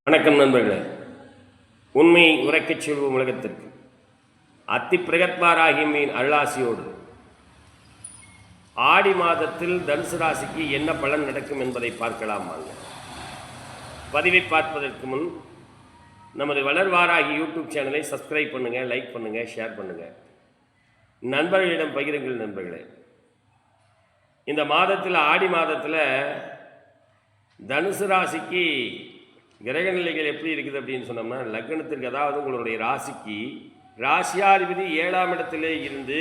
வணக்கம் நண்பர்களே. உண்மை உரைக்கச் சொல்வோம் உலகத்திற்கு. அத்தி பிரகத்வாராகி மீன் அருளாசியோடு ஆடி மாதத்தில் தனுசு ராசிக்கு என்ன பலன் நடக்கும் என்பதை பார்க்கலாம். வாங்க. பதிவை பார்ப்பதற்கு முன் நமது வளர்வாராகி யூடியூப் சேனலை சப்ஸ்கிரைப் பண்ணுங்கள், லைக் பண்ணுங்கள், ஷேர் பண்ணுங்கள், நண்பர்களிடம் பகிருங்கள். நண்பர்களே, இந்த மாதத்தில் ஆடி மாதத்தில் தனுசு ராசிக்கு கிரக நிலைகள் எப்படி இருக்குது அப்படின்னு சொன்னோம்னா, லக்னத்திற்கு, அதாவது உங்களுடைய ராசிக்கு ராசியாதிபதி 7ஆம் இடத்திலே இருந்து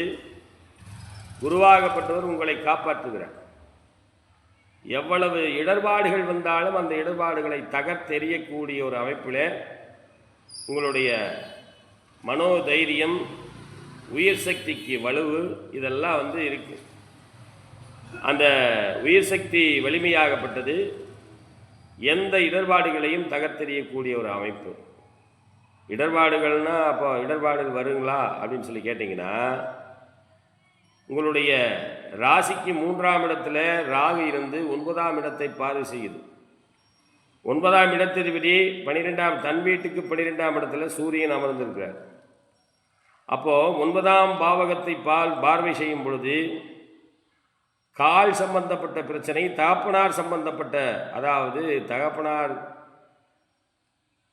குருவாகப்பட்டவர் உங்களை காப்பாற்றுகிறார். எவ்வளவு இடர்பாடுகள் வந்தாலும் அந்த இடர்பாடுகளை தகர்த்தெறியக்கூடிய ஒரு அமைப்பில் உங்களுடைய மனோதைரியம், உயிர் சக்திக்கு வலுவு, இதெல்லாம் இருக்குது. அந்த உயிர் சக்தி வலிமையாகப்பட்டது எந்த இடர்பாடுகளையும் தகர்த்தெறியக்கூடிய ஒரு அமைப்பு. இடர்பாடுகள்னால் அப்போ இடர்பாடுகள் வருங்களா அப்படின்னு சொல்லி கேட்டிங்கன்னா, உங்களுடைய ராசிக்கு 3ஆம் இடத்துல ராகு இருந்து 9ஆம் இடத்தை பார்வை செய்யுது. 9ஆம் இடத்திற்கு 12ஆம் தன் வீட்டுக்கு 12ஆம் இடத்துல சூரியன் அமர்ந்திருக்கிறார். அப்போது 9ஆம் பாவகத்தை பார்வை செய்யும் பொழுது கால் சம்பந்தப்பட்ட பிரச்சனை, தகப்பனார் சம்பந்தப்பட்ட, அதாவது தகப்பனார்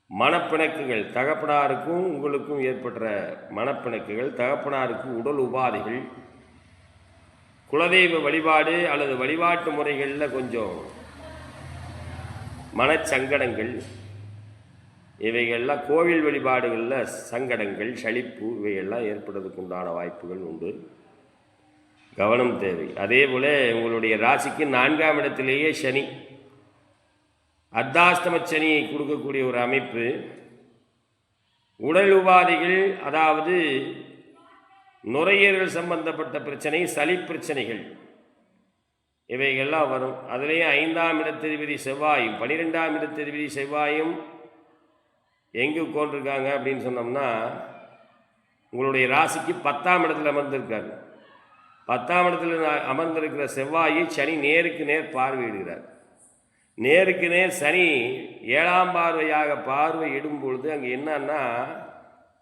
மனப்பிணக்குகள், தகப்பனாருக்கும் உங்களுக்கும் ஏற்பட்ட மனப்பிணக்குகள், தகப்பனாருக்கு உடல் உபாதைகள், குலதெய்வ வழிபாடு அல்லது வழிபாட்டு முறைகளில் கொஞ்சம் மனச்சங்கடங்கள், இவைகள்லாம் கோவில் வழிபாடுகளில் சங்கடங்கள், சலிப்பு, இவைகள்லாம் ஏற்படுறதுக்கு உண்டான வாய்ப்புகள் உண்டு. கவனம் தேவை. அதே போல் உங்களுடைய ராசிக்கு 4ஆம் இடத்திலேயே சனி, அர்த்தாஷ்டம சனியை கொடுக்கக்கூடிய ஒரு அமைப்பு. உடல் உபாதைகள், அதாவது நுரையீரல் சம்பந்தப்பட்ட பிரச்சனை, சளி பிரச்சனைகள், இவைகள்லாம் வரும். அதுலேயும் 5ஆம் இடத்ததிபதி செவ்வாயும் 12ஆம் இடத்ததிபதி செவ்வாயும் எங்கே உட்கார்ந்துருக்காங்க அப்படின்னு சொன்னோம்னா, உங்களுடைய ராசிக்கு 10ஆம் இடத்துல அமர்ந்திருக்காங்க. 10ஆம் இடத்துல அமர்ந்திருக்கிற செவ்வாயை சனி நேருக்கு நேர் பார்வையிடுகிறார். நேருக்கு நேர் சனி 7ஆம் பார்வையாக பார்வையிடும் பொழுது அங்கே என்னன்னா,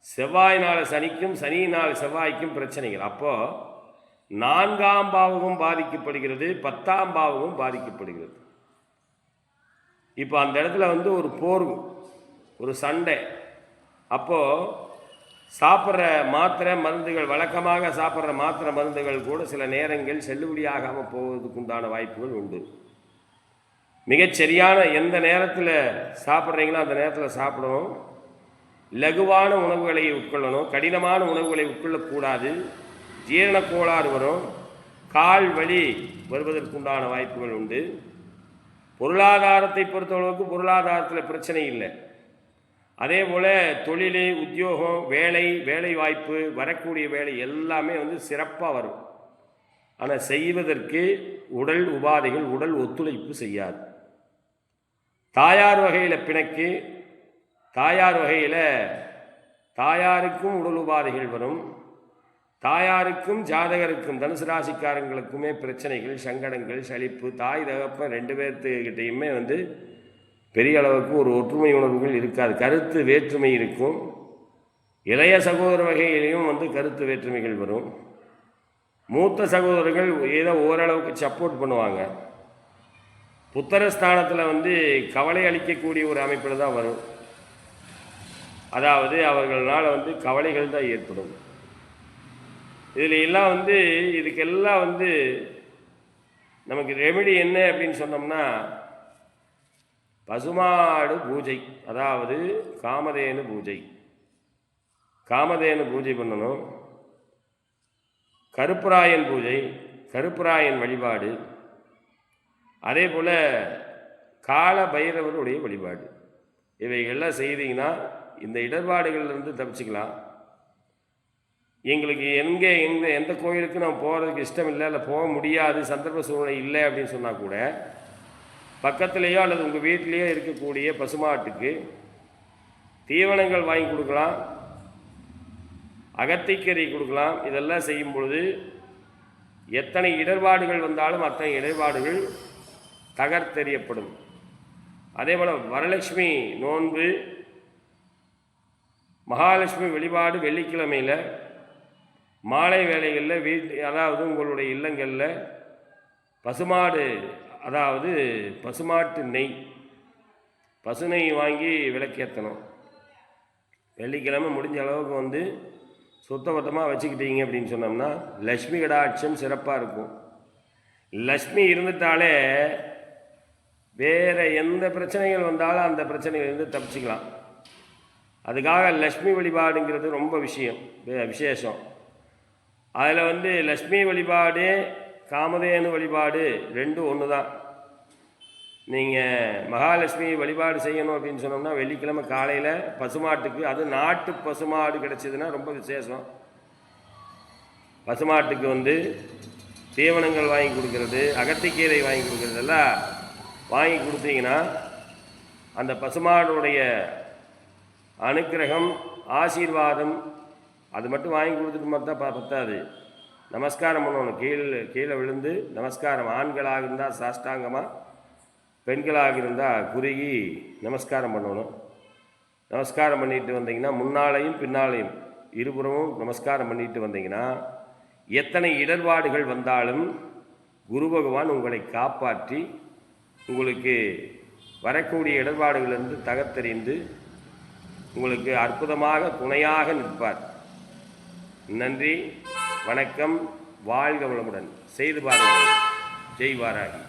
செவ்வாயினால் சனிக்கும் சனியினால் செவ்வாய்க்கும் பிரச்சனைகள். அப்போது 4ஆம் பாவமும் பாதிக்கப்படுகிறது, 10ஆம் பாவமும் பாதிக்கப்படுகிறது. இப்போ அந்த இடத்துல ஒரு போர், ஒரு சண்டை. அப்போது சாப்பிட்ற மாத்திரை மருந்துகள், வழக்கமாக சாப்பிட்ற மாத்திரை மருந்துகள் கூட சில நேரங்கள் செல்லுபடியாகாமல் போவதுக்கு உண்டான வாய்ப்புகள் உண்டு. மிகச்சரியான எந்த நேரத்தில் சாப்பிட்றீங்களோ அந்த நேரத்தில் சாப்பிடணும். லகுவான உணவுகளை உட்கொள்ளணும். கடினமான உணவுகளை உட்கொள்ளக்கூடாது. ஜீரண கோளாறு வரும், கால் வலி வருவதற்குண்டான வாய்ப்புகள் உண்டு. பொருளாதாரத்தை பொறுத்தளவுக்கு பொருளாதாரத்தில் பிரச்சனை இல்லை. அதே போல் தொழில், உத்தியோகம், வேலை வாய்ப்பு, வரக்கூடிய வேலை எல்லாமே சிறப்பாக வரும். ஆனால் செய்வதற்கு உடல் உபாதைகள், உடல் ஒத்துழைப்பு செய்யாது. தாயார் வகையில் பிணக்கு, தாயார் வகையில் தாயாருக்கும் உடல் உபாதைகள் வரும். தாயாருக்கும் ஜாதகருக்கும் தனுசு ராசிக்காரங்களுக்குமே பிரச்சனைகள், சங்கடங்கள், சலிப்பு. தாய் தகப்பன் 2 பேர்த்துக்கிட்டையுமே பெரிய அளவுக்கு ஒரு ஒற்றுமை உணர்வுகள் இருக்காது. கருத்து வேற்றுமை இருக்கும். இளைய சகோதர வகையிலையும் கருத்து வேற்றுமைகள் வரும். மூத்த சகோதரர்கள் ஏதோ ஓரளவுக்கு சப்போர்ட் பண்ணுவாங்க. புத்திரஸ்தானத்தில் கவலை அளிக்கக்கூடிய ஒரு அமைப்பில் தான் வரும். அதாவது அவர்களால் கவலைகள் தான் ஏற்படும். இதில் எல்லாம் இதுக்கெல்லாம் நமக்கு ரெமெடி என்ன அப்படின்னு சொன்னோம்னா, பசுமாடு பூஜை, அதாவது காமதேனு பூஜை. காமதேனு பூஜை பண்ணணும். கருப்பராயன் பூஜை, கருப்பராயன் வழிபாடு, அதே போல் கால பைரவருடைய வழிபாடு, இவைகள்லாம் செய்தீங்கன்னா இந்த இடர்பாடுகள்லேருந்து தப்பிச்சுக்கலாம். எங்களுக்கு எந்த கோயிலுக்கு நம்ம போகிறதுக்கு இஷ்டம் இல்லை, இல்லை போக முடியாது, சந்தர்ப்ப சூழ்நிலை இல்லை அப்படின்னு சொன்னால் கூட, பக்கத்துலேயோ அல்லது உங்கள் வீட்டிலேயோ இருக்கக்கூடிய பசுமாட்டுக்கு தீவனங்கள் வாங்கி கொடுக்கலாம், அகத்திக்கறி கொடுக்கலாம். இதெல்லாம் செய்யும் பொழுது எத்தனை இடர்பாடுகள் வந்தாலும் அத்தனை இடர்பாடுகள் தகர்த்தெறியப்படும். அதே போல் வரலட்சுமி நோன்பு, மகாலட்சுமி வழிபாடு வெள்ளிக்கிழமையில் மாலை வேளைகளில் அதாவது உங்களுடைய இல்லங்களில் பசுமாடு, அதாவது பசுமாட்டு நெய், பசு நெய் வாங்கி விளக்கேற்றணும். வெள்ளிக்கிழமை முடிஞ்ச அளவுக்கு சுத்தபத்தமாக வச்சுக்கிட்டீங்க அப்படின்னு சொன்னோம்னா லக்ஷ்மி கடாட்சம் சிறப்பாக இருக்கும். லக்ஷ்மி இருந்துட்டாலே வேறு எந்த பிரச்சனைகள் வந்தாலும் அந்த பிரச்சனையிலேருந்து தப்பிச்சிக்கலாம். அதுக்காக லக்ஷ்மி வழிபாடுங்கிறது ரொம்ப விசேஷம். அதில் லக்ஷ்மி வழிபாடு காமதேனு வழிபாடு ரெண்டும் ஒன்று தான். நீங்கள் மகாலட்சுமி வழிபாடு செய்யணும் அப்படின்னு சொன்னோம்னா வெள்ளிக்கிழமை காலையில் பசுமாட்டுக்கு, அது நாட்டு பசுமாடு கிடச்சிதுன்னா ரொம்ப விசேஷம். பசுமாட்டுக்கு தீவனங்கள் வாங்கி கொடுக்கறது, அகத்திக்கீரை வாங்கி கொடுக்கறதெல்லாம் வாங்கி கொடுத்தீங்கன்னா அந்த பசுமாடுடைய அனுக்கிரகம், ஆசீர்வாதம் அது மட்டும் வாங்கி கொடுத்துட்டு மட்டும் பத்தாது. நமஸ்காரம் பண்ணணும். கீழே விழுந்து நமஸ்காரம். ஆண்களாக இருந்தால் சாஷ்டாங்கமாக, பெண்களாக இருந்தால் குறுகி நமஸ்காரம் பண்ணணும். நமஸ்காரம் பண்ணிட்டு வந்தீங்கன்னா முன்னாலையும் பின்னாலையும் இருபுறமும் நமஸ்காரம் பண்ணிட்டு வந்தீங்கன்னா எத்தனை இடர்பாடுகள் வந்தாலும் குரு பகவான் உங்களை காப்பாற்றி உங்களுக்கு வரக்கூடிய இடர்பாடுகளிலிருந்து தகர்த்தெறிந்து உங்களுக்கு அற்புதமாக துணையாக நிற்பார். நன்றி, வணக்கம், வாழ்க வளமுடன். செய்து பாருங்கள். ஜெய் வாராகி.